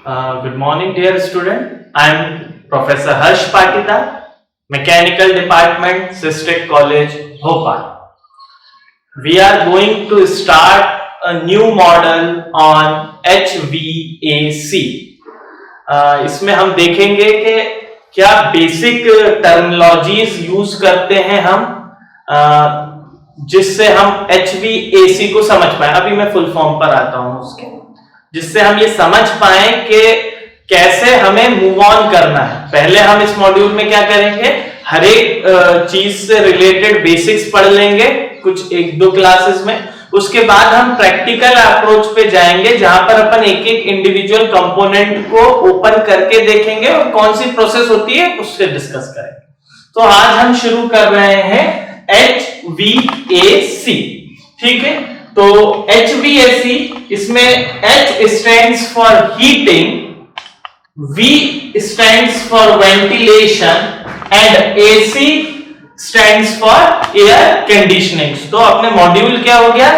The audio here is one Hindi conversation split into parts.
Good morning, dear student. I am Professor Harsh Patita, Mechanical Department, System College, Bhopal. We are going to start a new model on HVAC. इसमें हम देखेंगे कि क्या बेसिक टर्मिनोलॉजीज यूज करते हैं हम जिससे हम HVAC को समझ पाए. अभी मैं फुल फॉर्म पर आता हूं उसके, जिससे हम ये समझ पाए कि कैसे हमें मूव ऑन करना है. पहले हम इस मॉड्यूल में क्या करेंगे, हर एक चीज से रिलेटेड बेसिक्स पढ़ लेंगे कुछ एक दो क्लासेस में. उसके बाद हम प्रैक्टिकल अप्रोच पे जाएंगे जहां पर अपन एक एक इंडिविजुअल कंपोनेंट को ओपन करके देखेंगे और कौन सी प्रोसेस होती है उससे डिस्कस करेंगे. तो आज हम शुरू कर रहे हैं HVAC. ठीक है, तो HVAC, इसमें H stands for heating, V stands for ventilation and AC stands for air conditioning. तो अपने मॉड्यूल क्या हो गया,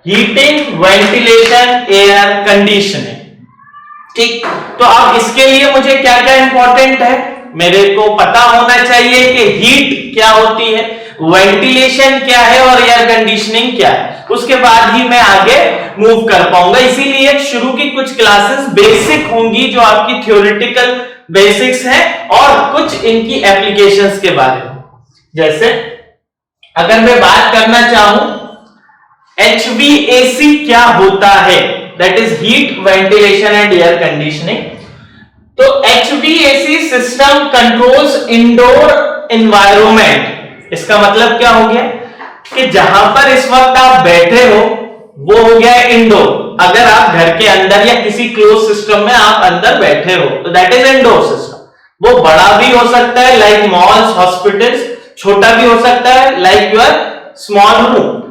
हीटिंग, वेंटिलेशन, एयर कंडीशनिंग. ठीक, तो अब इसके लिए मुझे क्या क्या इंपॉर्टेंट है, मेरे को पता होना चाहिए कि हीट क्या होती है, वेंटिलेशन क्या है और एयर कंडीशनिंग क्या है. उसके बाद ही मैं आगे मूव कर पाऊंगा. इसीलिए शुरू की कुछ क्लासेस बेसिक होंगी जो आपकी थ्योरेटिकल बेसिक्स हैं और कुछ इनकी एप्लीकेशंस के बारे में. जैसे अगर मैं बात करना चाहूं HVAC क्या होता है, that is heat, ventilation and air conditioning. तो HVAC system controls indoor environment. इसका मतलब क्या हो गया कि जहां पर इस वक्त आप बैठे हो वो हो गया इंडोर. अगर आप घर के अंदर या किसी क्लोज सिस्टम में आप अंदर बैठे हो तो दैट इज इंडोर सिस्टम. वो बड़ा भी हो सकता है लाइक मॉल्स, हॉस्पिटल्स, छोटा भी हो सकता है लाइक योर स्मॉल रूम.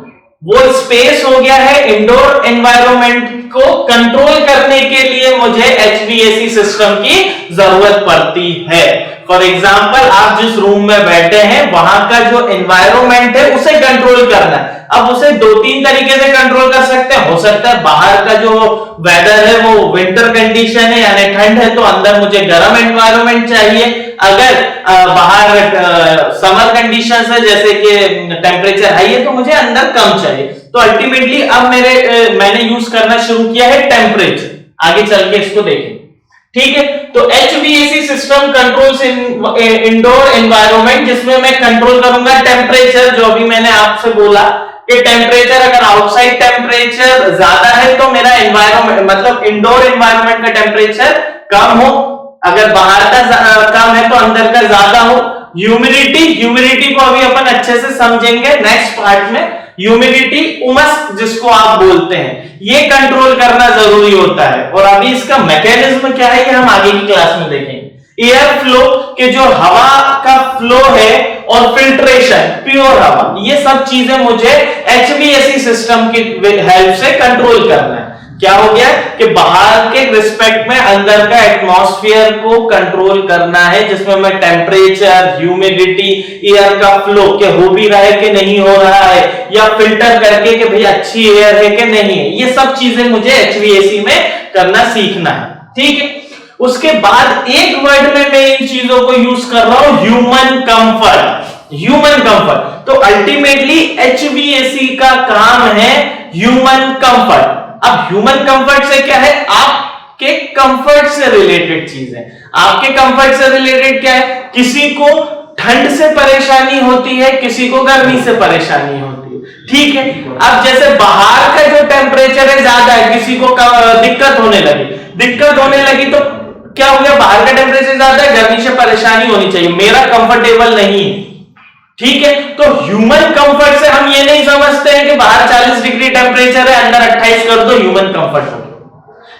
वो स्पेस हो गया है इंडोर एनवायरनमेंट को कंट्रोल करने के लिए मुझे HVAC सिस्टम की जरूरत पड़ती है. फॉर एग्जाम्पल, आप जिस रूम में बैठे हैं वहां का जो एनवायरनमेंट है उसे कंट्रोल करना है. अब उसे दो तीन तरीके से कंट्रोल कर सकते हैं. हो सकता है बाहर का जो वेदर है वो विंटर कंडीशन है यानी ठंड है तो अंदर मुझे गर्म एनवायरनमेंट चाहिए. अगर बाहर समर कंडीशंस है जैसे कि टेम्परेचर हाई है तो मुझे अंदर कम चाहिए. तो अल्टीमेटली अब मैंने यूज करना शुरू किया है टेम्परेचर. आगे चल के इसको देखें. ठीक है, तो HVAC system controls indoor environment, जिसमें मैं कंट्रोल करूंगा टेम्परेचर. जो अभी मैंने आपसे बोला कि टेम्परेचर, अगर आउटसाइड टेम्परेचर ज्यादा है तो मेरा एनवायरनमेंट मतलब इंडोर एनवायरनमेंट का टेम्परेचर कम हो, अगर बाहर का कम है तो अंदर का ज्यादा हो. ह्यूमिडिटी को अभी अपन अच्छे से समझेंगे नेक्स्ट पार्ट में. ह्यूमिडिटी, उमस जिसको आप बोलते हैं, ये कंट्रोल करना जरूरी होता है. और अभी इसका मैकेनिज्म क्या है ये हम आगे की क्लास में देखेंगे. एयर फ्लो के जो हवा का फ्लो है और फिल्ट्रेशन, प्योर हवा, ये सब चीजें मुझे HVAC सिस्टम की हेल्प से कंट्रोल करना है. क्या हो गया कि बाहर के रिस्पेक्ट में अंदर का एटमॉस्फेयर को कंट्रोल करना है, जिसमें मैं टेम्परेचर, ह्यूमिडिटी, एयर का फ्लो के हो भी रहा है कि नहीं हो रहा है, या फिल्टर करके कि भाई अच्छी एयर है कि नहीं है. ये सब चीजें मुझे HVAC में करना सीखना है. ठीक है, उसके बाद एक वर्ड में मैं इन चीजों को यूज कर रहा हूं, ह्यूमन कंफर्ट. ह्यूमन कंफर्ट, तो अल्टीमेटली HVAC का काम है ह्यूमन कंफर्ट. अब ह्यूमन कंफर्ट से क्या है, आपके कंफर्ट से रिलेटेड चीज है. आपके कंफर्ट से रिलेटेड क्या है, किसी को ठंड से परेशानी होती है, किसी को गर्मी से परेशानी होती है. ठीक है, अब जैसे बाहर का जो टेम्परेचर है ज्यादा है, किसी को दिक्कत होने लगी तो क्या हो गया, बाहर का टेम्परेचर ज्यादा है, गर्मी से परेशानी होनी चाहिए, मेरा कंफर्टेबल नहीं है. ठीक है, तो ह्यूमन कंफर्ट से हम ये नहीं समझते हैं कि बाहर 40 डिग्री टेम्परेचर है अंदर 28 कर दो ह्यूमन कंफर्ट हो गया,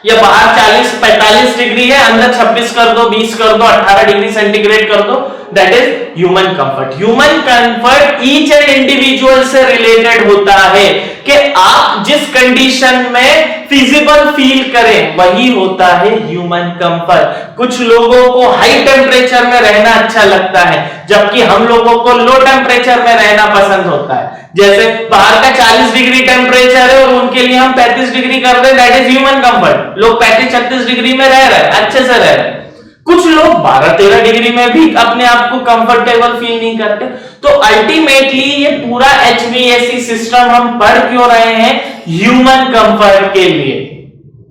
या बाहर 40-45 डिग्री है अंदर 26 कर दो, 20 कर दो, 18 डिग्री सेंटीग्रेड कर दो, that is human comfort. Human comfort each and individual से रिलेटेड होता है कि आप जिस कंडीशन में फिजिबल फील करें वही होता है ह्यूमन कंफर्ट। कुछ लोगों को हाई टेम्परेचर में रहना अच्छा लगता है जबकि हम लोगों को लो टेम्परेचर में रहना पसंद होता है। जैसे बाहर का 40 डिग्री टेम्परेचर है और उनके लिए हम 35 डिग्री कर रहे हैं, दैट इज ह्यूमन कंफर्ट। लोग 35-36 डिग्री में रह रहे हैं, अच्छे से रह रहे हैं। कुछ लोग 12-13 डिग्री में भी अपने आप को कंफर्टेबल फील नहीं करते। तो अल्टीमेटली ये पूरा HVAC सिस्टम हम पढ़ क्यों रहे हैं? ह्यूमन कंफर्ट के लिए।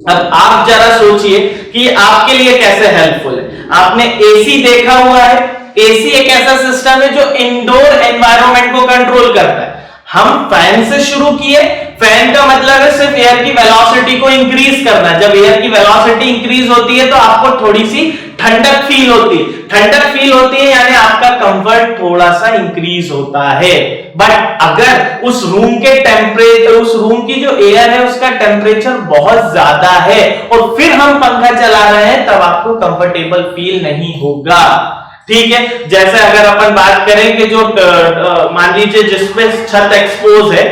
अब आप जरा सोचिए कि आपके लिए कैसे हेल्पफुल है। आपने एसी देखा हुआ है। एसी एक ऐसा सिस्टम है जो इंडोर एनवायरनमेंट को कंट्रोल करता है। हम फैन से शुरू किए। फैन का मतलब है सिर्फ एयर की वेलोसिटी को इंक्रीज करना। जब एयर की वेलोसिटी इंक्रीज होती है तो आपको थोड़ी सी ठंडक फील होती है। ठंडक फील होती है यानी आपका कंफर्ट थोड़ा सा इंक्रीज होता है। बट अगर उस रूम के टेम्परेचर, उस रूम की जो एयर है उसका टेम्परेचर बहुत ज्यादा है और फिर हम पंखा चला रहे हैं, तब आपको कंफर्टेबल फील नहीं होगा। ठीक है, जैसे अगर अपन बात करें कि जो मान लीजिए जिसपे छत एक्सपोज है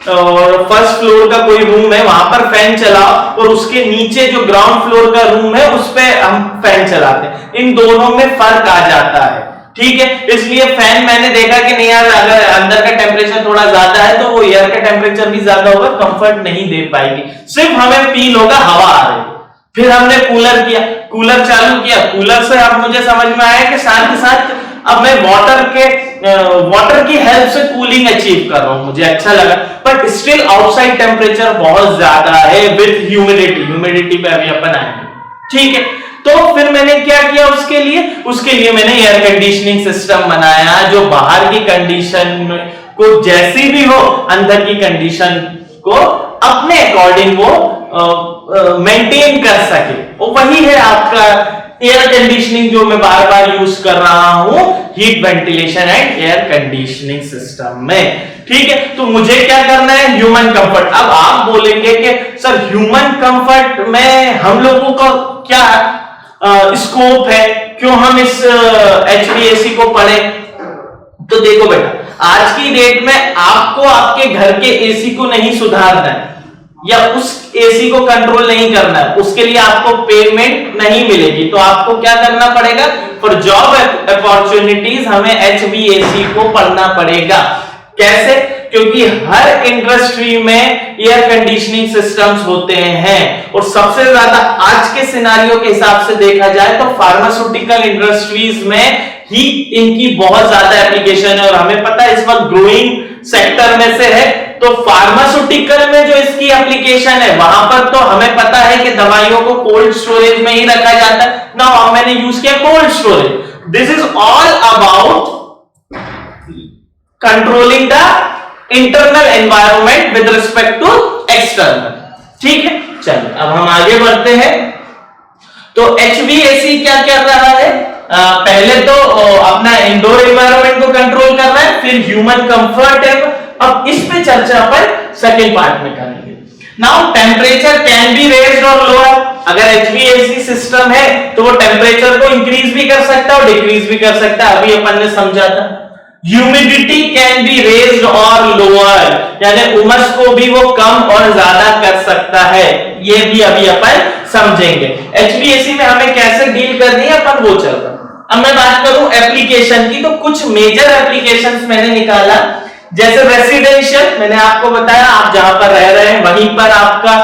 और फर्स्ट फ्लोर का कोई रूम है, वहां पर फैन चलाओ और उसके नीचे जो ग्राउंड फ्लोर का रूम है उस पे हम फैन चलाते हैं, इन दोनों में फर्क आ जाता है। ठीक है, इसलिए फैन मैंने देखा कि नहीं यार, अगर अंदर का टेम्परेचर थोड़ा ज्यादा है तो वो एयर का टेम्परेचर भी ज्यादा होगा, कंफर्ट नहीं दे पाएगी, सिर्फ हमें फील होगा हवा आ रही है। फिर हमने कूलर किया, कूलर चालू किया, कूलर से अब मुझे समझ में आया कि साथ ही साथ अब मैं वाटर की हेल्प से कूलिंग अचीव कर रहा हूं, मुझे अच्छा लगा। बट स्टिल आउटसाइड टेम्परेचर बहुत ज्यादा है विद ह्यूमिडिटी पे अभी अपन आएंगे। ठीक है, तो फिर मैंने क्या किया उसके लिए मैंने एयर कंडीशनिंग सिस्टम बनाया जो बाहर की कंडीशन को जैसी भी हो अंदर की कंडीशन को अपने अकॉर्डिंग वो मेंटेन कर सके। और वही है आपका एयर कंडीशनिंग जो मैं बार बार यूज कर रहा हूं heat ventilation and air conditioning system में। ठीक है, तो मुझे क्या करना है? Human comfort. अब आप बोलेंगे कि सर ह्यूमन कंफर्ट में हम लोगों का क्या स्कोप है, क्यों हम इस HVAC को पढ़ें? तो देखो बेटा, आज की डेट में आपको आपके घर के एसी को नहीं सुधारना है या उस एसी को कंट्रोल नहीं करना है, उसके लिए आपको पेमेंट नहीं मिलेगी। तो आपको क्या करना पड़ेगा? फॉर जॉब अपॉर्चुनिटीज हमें HVAC को पढ़ना पड़ेगा। कैसे? क्योंकि हर इंडस्ट्री में एयर कंडीशनिंग सिस्टम्स होते हैं और सबसे ज्यादा आज के सिनारियो के हिसाब से देखा जाए तो फार्मास्यूटिकल इंडस्ट्रीज में ही इनकी बहुत ज्यादा एप्लीकेशन है और हमें पता है इस वक्त ग्रोइंग सेक्टर में से है। तो फार्मास्यूटिकल में जो इसकी एप्लीकेशन है वहां पर तो हमें पता है कि दवाइयों को कोल्ड स्टोरेज में ही रखा जाता है ना। अब मैंने यूज किया cold storage. This is all about controlling the internal environment with respect to external. ठीक है, चलिए अब हम आगे बढ़ते हैं। तो HVAC क्या कर रहा है? पहले तो अपना इंडोर एनवायरनमेंट को कंट्रोल कर रहा है, फिर ह्यूमन कंफर्ट है। अब इस पे चर्चा अपन सेकेंड पार्ट में करेंगे। Now temperature can be raised और लोअर। अगर HVAC सिस्टम है तो वो टेम्परेचर को इंक्रीज भी कर सकता है और डिक्रीज भी कर सकता है, अभी अपन ने समझा था। ह्यूमिडिटी कैन बी रेज्ड और लोअर, यानी उमस को भी वो कम और ज्यादा कर सकता है, ये भी अभी अपन समझेंगे। HVAC में हमें कैसे डील करनी है अपन वो चल रहा है। अब मैं बात करूं एप्लीकेशन की, तो कुछ मेजर एप्लीकेशंस मैंने निकाला। जैसे रेसिडेंशियल, मैंने आपको बताया आप जहां पर रह रहे हैं वहीं पर आपका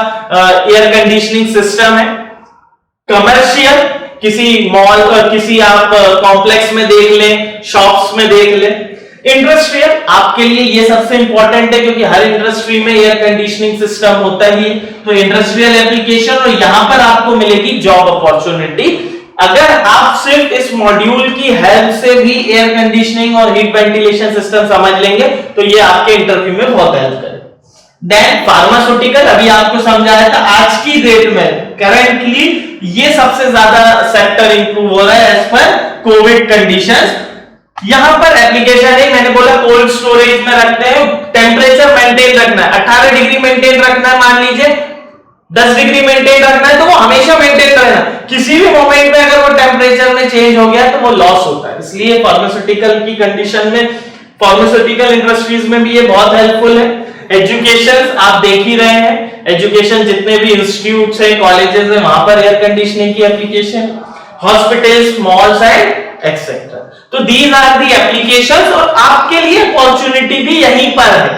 एयर कंडीशनिंग सिस्टम है। कमर्शियल, किसी मॉल किसी आप कॉम्प्लेक्स में देख लें, शॉप्स में देख लें। इंडस्ट्रियल, आपके लिए ये सबसे इंपॉर्टेंट है क्योंकि हर इंडस्ट्री में एयर कंडीशनिंग सिस्टम होता ही है। तो इंडस्ट्रियल एप्लीकेशन, और यहां पर आपको मिलेगी जॉब अपॉर्चुनिटी। अगर आप सिर्फ इस मॉड्यूल की हेल्प से भी एयर कंडीशनिंग और हीट वेंटिलेशन सिस्टम समझ लेंगे तो ये आपके इंटरव्यू में बहुत हेल्प करेगा। देन फार्मास्यूटिकल, अभी आपको समझाया था आज की डेट में करेंटली ये सबसे ज्यादा सेक्टर इंप्रूव हो रहा है एज पर कोविड कंडीशंस। यहां पर एप्लीकेशन है, मैंने बोला कोल्ड स्टोरेज में रखते हैं, टेम्परेचर मेंटेन रखना है, 18 डिग्री मेंटेन रखना है, मान लीजिए 10 डिग्री मेंटेन रखना है तो वो हमेशा मेंटेन रहना। किसी भी मोमेंट में अगर वो टेम्परेचर में चेंज हो गया तो वो लॉस होता है। इसलिए फार्मास्यूटिकल की कंडीशन में, फार्मास्यूटिकल इंडस्ट्रीज में भी ये बहुत हेल्पफुल है। एजुकेशन आप देख ही रहे हैं, एजुकेशन जितने भी इंस्टीट्यूट्स हैं, कॉलेजेस हैं, वहां पर एयर कंडीशनिंग की application, hospitals, malls and etcetera. तो दीज आर दी एप्लीकेशंस और आपके लिए अपॉर्चुनिटी भी यहीं पर है,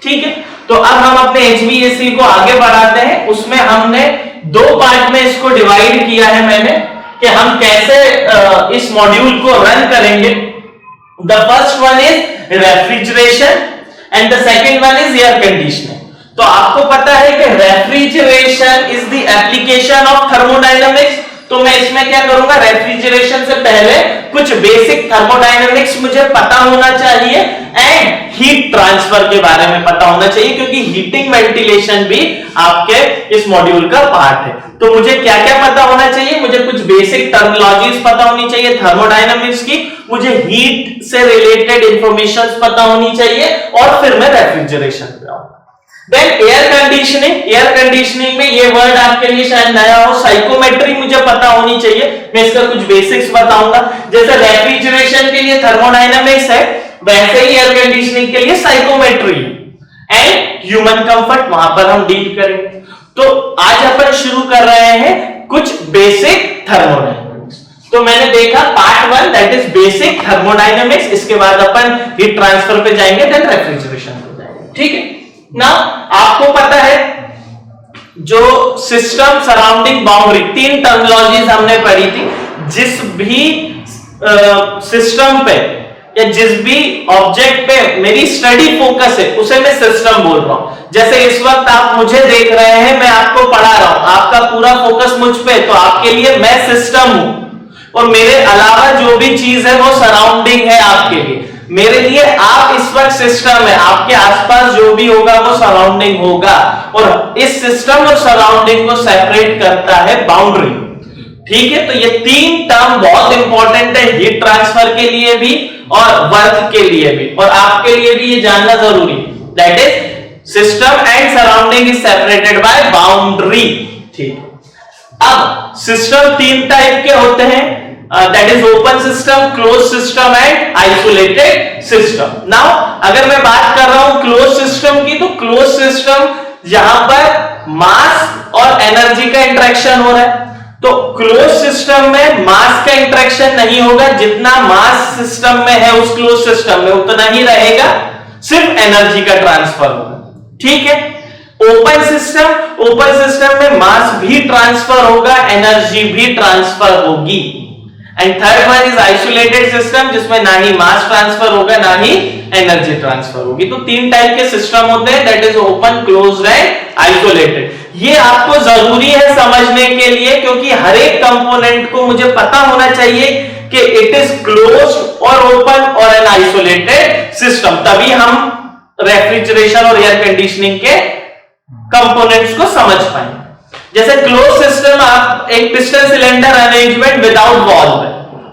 ठीक है। तो अब हम अपने HVAC को आगे बढ़ाते हैं। उसमें हमने दो पार्ट में इसको डिवाइड किया है मैंने कि हम कैसे इस मॉड्यूल को रन करेंगे। The first one is refrigeration and the second one is air conditioning. तो आपको पता है कि refrigeration is the application of thermodynamics. तो मैं इसमें क्या करूंगा, रेफ्रिजरेशन से पहले कुछ बेसिक थर्मोडायनामिक्स मुझे पता होना चाहिए एंड हीट ट्रांसफर के बारे में पता होना चाहिए, क्योंकि हीटिंग वेंटिलेशन भी आपके इस मॉड्यूल का पार्ट है। तो मुझे क्या क्या पता होना चाहिए, मुझे कुछ बेसिक टर्मिनोलॉजीज पता होनी चाहिए थर्मोडायनामिक्स की, मुझे हीट से रिलेटेड इंफॉर्मेशन पता होनी चाहिए और फिर मैं रेफ्रिजरेशन पे आऊंगा। Then air conditioning, air conditioning में ये वर्ड आपके लिए शायद नया हो, साइकोमेट्री मुझे पता होनी चाहिए, मैं इसका कुछ बेसिक्स बताऊंगा। जैसे रेफ्रिजरेशन के लिए थर्मोडायनामिक्स है, वैसे ही एयर कंडीशनिंग के लिए साइकोमेट्री एंड ह्यूमन कंफर्ट वहां पर हम डील करेंगे। तो आज अपन शुरू कर रहे हैं कुछ बेसिक थर्मोडायनामिक्स। तो मैंने देखा part 1 that is basic thermodynamics, इसके बाद अपन हीट ट्रांसफर पे जाएंगे, देन रेफ्रिजरेशन पे जाएंगे, ठीक है ना। आपको पता है जो सिस्टम सराउंडिंग बाउंड्री, तीन टर्मिनोलॉजीज हमने पढ़ी थी। जिस भी सिस्टम पे या जिस भी ऑब्जेक्ट पे मेरी स्टडी फोकस है उसे मैं सिस्टम बोल रहा हूं। जैसे इस वक्त आप मुझे देख रहे हैं, मैं आपको पढ़ा रहा हूं, आपका पूरा फोकस मुझ पे, तो आपके लिए मैं सिस्टम हूं और मेरे अलावा जो भी चीज है वो सराउंडिंग है आपके लिए। मेरे लिए आप इस वक्त सिस्टम है, आपके आसपास जो भी होगा वो सराउंडिंग होगा, और इस सिस्टम और सराउंडिंग को सेपरेट करता है बाउंड्री, ठीक है। तो ये तीन टर्म बहुत इंपॉर्टेंट है हीट ट्रांसफर के लिए भी और वर्क के लिए भी, और आपके लिए भी ये जानना जरूरी, that is system and surrounding is separated by boundary, ठीक। अब सिस्टम तीन टाइप के होते हैं, that is open system, closed system and isolated system. Now अगर मैं बात कर रहा हूं closed system की, तो closed system जहां पर मास और एनर्जी का इंटरेक्शन हो रहा है, तो closed system में मास का इंटरेक्शन नहीं होगा, जितना मास सिस्टम में है उस closed system में उतना ही रहेगा, सिर्फ एनर्जी का ट्रांसफर होगा, ठीक है। ओपन सिस्टम में मास भी ट्रांसफर होगा, एनर्जी भी ट्रांसफर होगी। And third one is isolated system, जिसमें ना ही मास ट्रांसफर होगा ना ही एनर्जी ट्रांसफर होगी। तो तीन टाइप के सिस्टम होते हैं, that is open, closed end isolated. ये आपको जरूरी है समझने के लिए, क्योंकि हर एक कंपोनेंट को मुझे पता होना चाहिए कि इट इज क्लोज्ड और ओपन और एन आइसोलेटेड सिस्टम, तभी हम रेफ्रिजरेशन और एयर कंडीशनिंग के कंपोनेंट्स को समझ पाएंगे। जैसे क्लोज सिस्टम, आप एक piston cylinder arrangement without valve,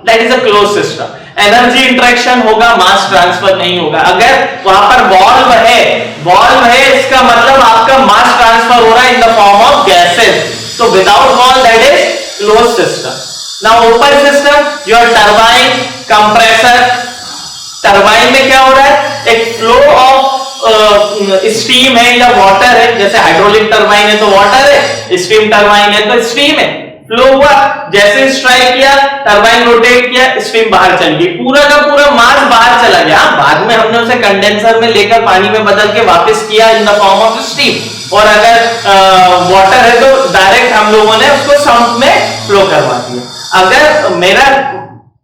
that is a close system. Energy interaction होगा, मास ट्रांसफर नहीं होगा। अगर वहां पर वॉल्व है, इसका मतलब आपका मास ट्रांसफर हो रहा है in the form of gases. तो without valve that is close system. Now open system, your turbine, compressor. Turbine में क्या हो रहा है, एक फ्लो ऑफ स्टीम है या वाटर है, जैसे हाइड्रोलिक टरबाइन है तो वाटर है, स्टीम टरबाइन है तो स्टीम है। फ्लो हुआ, जैसे स्ट्राइक किया, टरबाइन रोटेट किया, स्टीम बाहर चल गई, पूरा का पूरा मास बाहर चला गया। बाद में हमने उसे कंडेंसर में लेकर पानी में बदल के वापस किया इन द फॉर्म ऑफ स्टीम। और अगर वाटर है तो डायरेक्ट हम लोगों ने उसको सम्प में फ्लो करवा दिया। अगर मेरा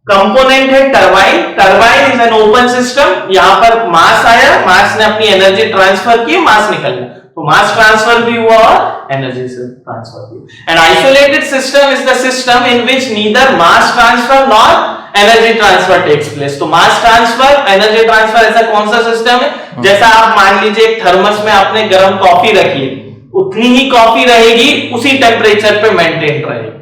कंपोनेंट है turbine is an open system, यहां पर मास आया, मास ने अपनी एनर्जी ट्रांसफर की, मास निकल गया, तो मास ट्रांसफर भी हुआ और एनर्जी से ट्रांसफर भी। And isolated system is the system in which neither mass transfer nor energy transfer takes place. तो मास ट्रांसफर, एनर्जी ट्रांसफर ऐसा कौन सा सिस्टम है, जैसा आप मान लीजिए एक थर्मस में आपने गर्म कॉफी रखी है, उतनी ही कॉफी रहेगी, उसी टेम्परेचर पे मेंटेन रहेगी।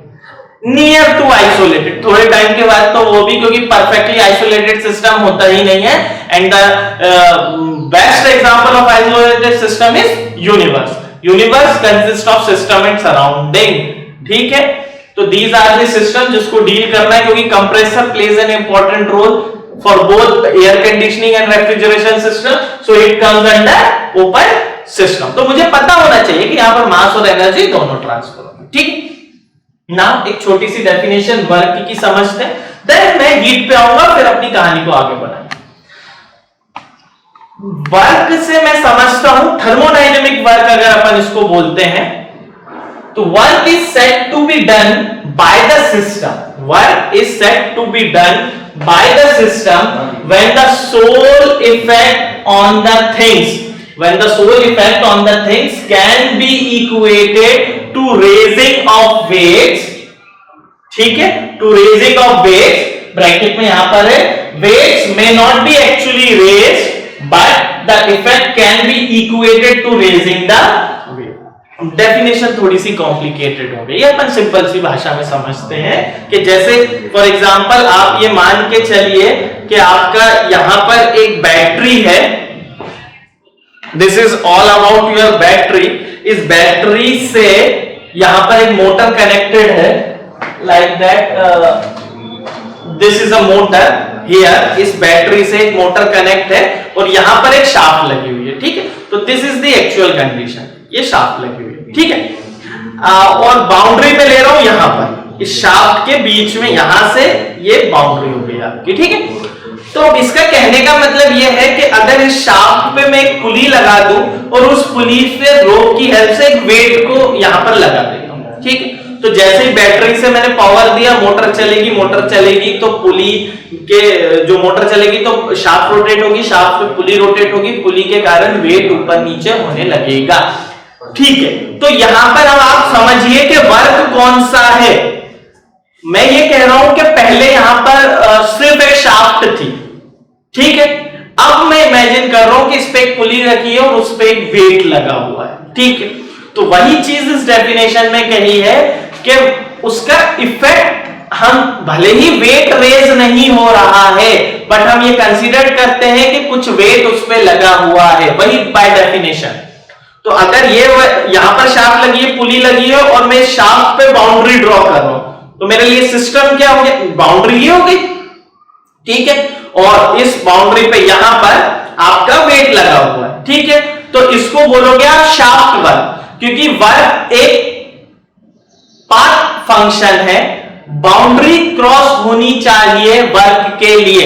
नियर टू आइसोलेटेड, थोड़े टाइम के बाद तो वो भी, क्योंकि परफेक्टली आइसोलेटेड सिस्टम होता ही नहीं है। And the best example of isolated system is universe. Universe consist of system and surrounding, ठीक है। तो तो दीज आर द सिस्टम जिसको डील करना है, क्योंकि compressor plays an important role for both air conditioning and refrigeration system, so it comes under open system. तो मुझे पता होना चाहिए कि यहां पर मास और एनर्जी दोनों ट्रांसफर होगी, ठीक। ना एक छोटी सी डेफिनेशन वर्क की समझते हैं, देन मैं हीट पे आऊंगा, फिर अपनी कहानी को आगे बढ़ाएंगे। वर्क से मैं समझता हूं थर्मोडायनेमिक वर्क अगर अपन इसको बोलते हैं, तो work is said to be done by the system, work is said to be done by the system when the sole effect on the things, when the sole effect on the things can be equated to raising of weights, ठीक है, to raising of weights, bracket में यहां पर है weights may not be actually raised but the effect can be equated to raising the weight। Definition थोड़ी सी कॉम्प्लिकेटेड हो गई, अपन सिंपल सी भाषा में समझते हैं कि जैसे फॉर एग्जांपल आप ये मान के चलिए कि आपका यहां पर एक बैटरी है, this is all about your battery. इस बैटरी से यहां पर एक मोटर कनेक्टेड है, like that this is a motor here, इस बैटरी से एक मोटर कनेक्ट है और यहां पर एक शाफ्ट लगी हुई है, ठीक है। तो this is the actual condition, ये शाफ्ट लगी हुई है, ठीक है। और बाउंड्री पे ले रहा हूं यहां पर, इस शाफ्ट के बीच में यहां से ये बाउंड्री हो गई आपकी, ठीक है। तो अब इसका कहने का मतलब यह है कि अगर इस शाफ्ट पे मैं एक पुली लगा दूं और उस पुली से रोप की हेल्प से एक वेट को यहां पर लगा देता हूं, ठीक है। तो जैसे ही बैटरी से मैंने पावर दिया, मोटर चलेगी तो पुली के जो मोटर चलेगी तो शाफ्ट रोटेट होगी, शाफ्ट पे पुली रोटेट होगी, पुली के कारण वेट ऊपर नीचे होने लगेगा, ठीक है। तो यहां पर अब आप समझिए कि वर्क कौन सा है। मैं ये कह रहा हूं कि पहले यहां पर सिर्फ एक शाफ्ट थी, ठीक है। अब मैं इमेजिन कर रहा हूं कि इस पे एक पुली रखी है और उस पे एक वेट लगा हुआ है, ठीक है। तो वही चीज इस डेफिनेशन में कही है कि उसका इफेक्ट, हम भले ही वेट रेज नहीं हो रहा है बट हम ये कंसीडर करते हैं कि कुछ वेट उस पे लगा हुआ है, वही बाय डेफिनेशन। तो अगर ये यहां पर शाफ्ट लगी है, पुली लगी है और मैं शाफ्ट पे बाउंड्री ड्रॉ कर रहा हूं, तो मेरे लिए सिस्टम क्या हो गया, बाउंड्री ये हो गई, ठीक है। और इस बाउंड्री पे यहां पर आपका वेट लगा हुआ है, ठीक है। तो इसको बोलोगे आप शाफ्ट वर्क, क्योंकि वर्क एक पाथ फंक्शन है, बाउंड्री क्रॉस होनी चाहिए वर्क के लिए।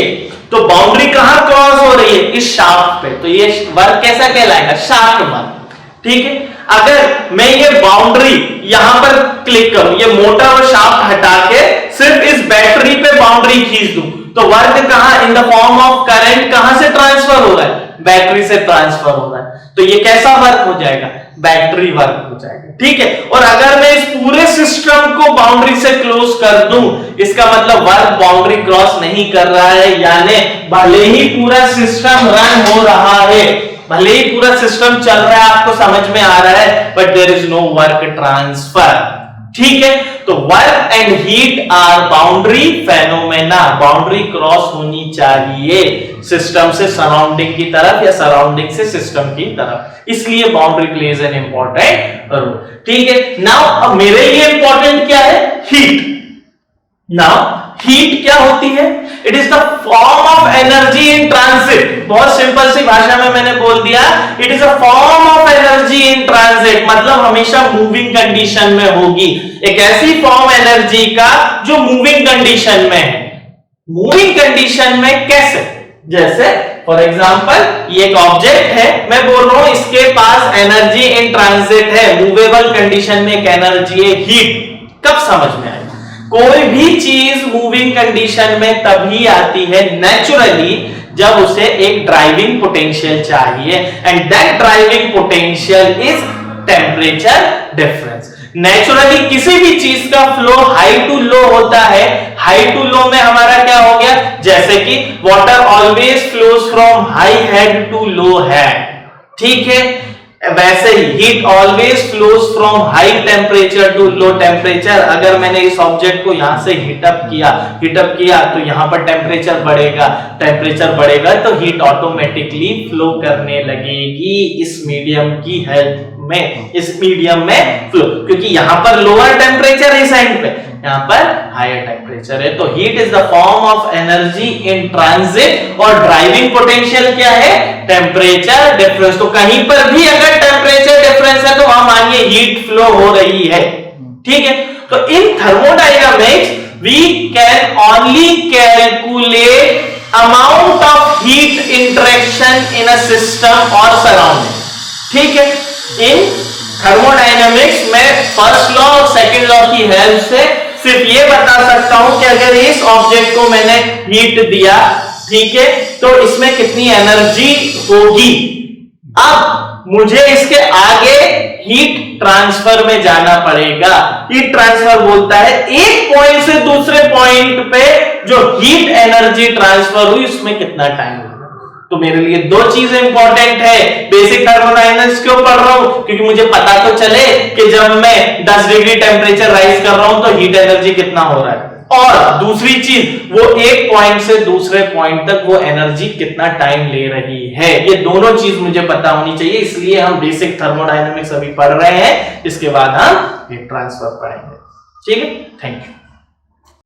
तो बाउंड्री कहां क्रॉस हो रही है, इस शाफ्ट पे, तो ये वर्क कैसा कहलाएगा, शाफ्ट वर्क, ठीक है। अगर मैं ये बाउंड्री यहां पर क्लिक करूं, ये मोटर और शाफ्ट हटा के सिर्फ इस बैटरी पे बाउंड्री खींच दूं, तो वर्क कहां, इन द फॉर्म ऑफ करंट कहां से ट्रांसफर हो रहा है, बैटरी से ट्रांसफर हो रहा है। तो ये कैसा वर्क हो जाएगा, बैटरी वर्क हो जाएगा, ठीक है। और अगर मैं इस पूरे सिस्टम को बाउंड्री से क्लोज कर दूं, इसका मतलब वर्क बाउंड्री क्रॉस नहीं कर रहा है, यानी भले ही पूरा सिस्टम रन हो रहा है, भले ही पूरा सिस्टम चल रहा है, आपको समझ में आ रहा है, but there is no work transfer, ठीक है। तो work and heat are boundary phenomena, boundary cross होनी चाहिए सिस्टम से सराउंडिंग की तरफ या सराउंडिंग से सिस्टम की तरफ, इसलिए boundary plays an important role, ठीक है। नाउ मेरे लिए इंपॉर्टेंट क्या है, हीट। नाउ हीट क्या होती है, it is the form of energy in transit. बहुत सिंपल सी भाषा में मैंने बोल दिया, it is a form of energy in transit, मतलब हमेशा मूविंग कंडीशन में होगी, एक ऐसी फॉर्म एनर्जी का जो मूविंग कंडीशन में है। मूविंग कंडीशन में कैसे, जैसे फॉर एग्जांपल ये एक ऑब्जेक्ट है, मैं बोल रहा हूं इसके पास एनर्जी इन ट्रांजिट है, मूवेबल कंडीशन में एक एनर्जी है, हीट। कब समझ में आएगा, कोई भी चीज मूविंग कंडीशन में तभी आती है नेचुरली जब उसे एक ड्राइविंग पोटेंशियल चाहिए, and that driving potential is temperature difference. Naturally किसी भी चीज का फ्लो हाई टू लो होता है, हाई टू लो में हमारा क्या हो गया, जैसे कि water always flows from high head to low head, ठीक है। वैसे ही heat always flows from high temperature to low temperature. अगर मैंने इस ऑब्जेक्ट को यहां से हीटअप किया तो यहां पर टेम्परेचर बढ़ेगा तो हीट ऑटोमेटिकली फ्लो करने लगेगी इस मीडियम की हेल्प में, इस मीडियम में फ्लो, क्योंकि यहां पर लोअर टेम्परेचर इस एंड पे, यहां पर हायर टेम्परेचर है। तो heat is the form of energy in transit और ड्राइविंग पोटेंशियल क्या है? Temperature difference. तो कहीं पर भी अगर टेम्परेचर डिफरेंस है तो वहां मानिए हीट फ्लो हो रही है, ठीक है। तो in thermodynamics we can only calculate amount of heat interaction in a system or surrounding, ठीक है। इन थर्मोडायनामिक्स में फर्स्ट लॉ और सेकंड लॉ की हेल्प से सिर्फ ये बता सकता हूं कि अगर इस ऑब्जेक्ट को मैंने हीट दिया, ठीक है, तो इसमें कितनी एनर्जी होगी। अब मुझे इसके आगे हीट ट्रांसफर में जाना पड़ेगा। हीट ट्रांसफर बोलता है एक पॉइंट से दूसरे पॉइंट पे जो हीट एनर्जी ट्रांसफर हुई उसमें कितना टाइम लगा। तो मेरे लिए दो चीजें इंपॉर्टेंट है। बेसिक थर्मोडायनामिक्स क्यों पढ़ रहा हूं? क्योंकि मुझे पता तो चले कि जब मैं 10 डिग्री टेम्परेचर राइज कर रहा हूं तो हीट एनर्जी कितना हो रहा है, और दूसरी चीज वो एक पॉइंट से दूसरे पॉइंट तक वो एनर्जी कितना टाइम ले रही है। ये दोनों चीज मुझे पता होनी चाहिए, इसलिए हम बेसिक थर्मोडायनामिक्स अभी पढ़ रहे हैं, इसके बाद हम हीट ट्रांसफर पढ़ेंगे, ठीक है। Thank you.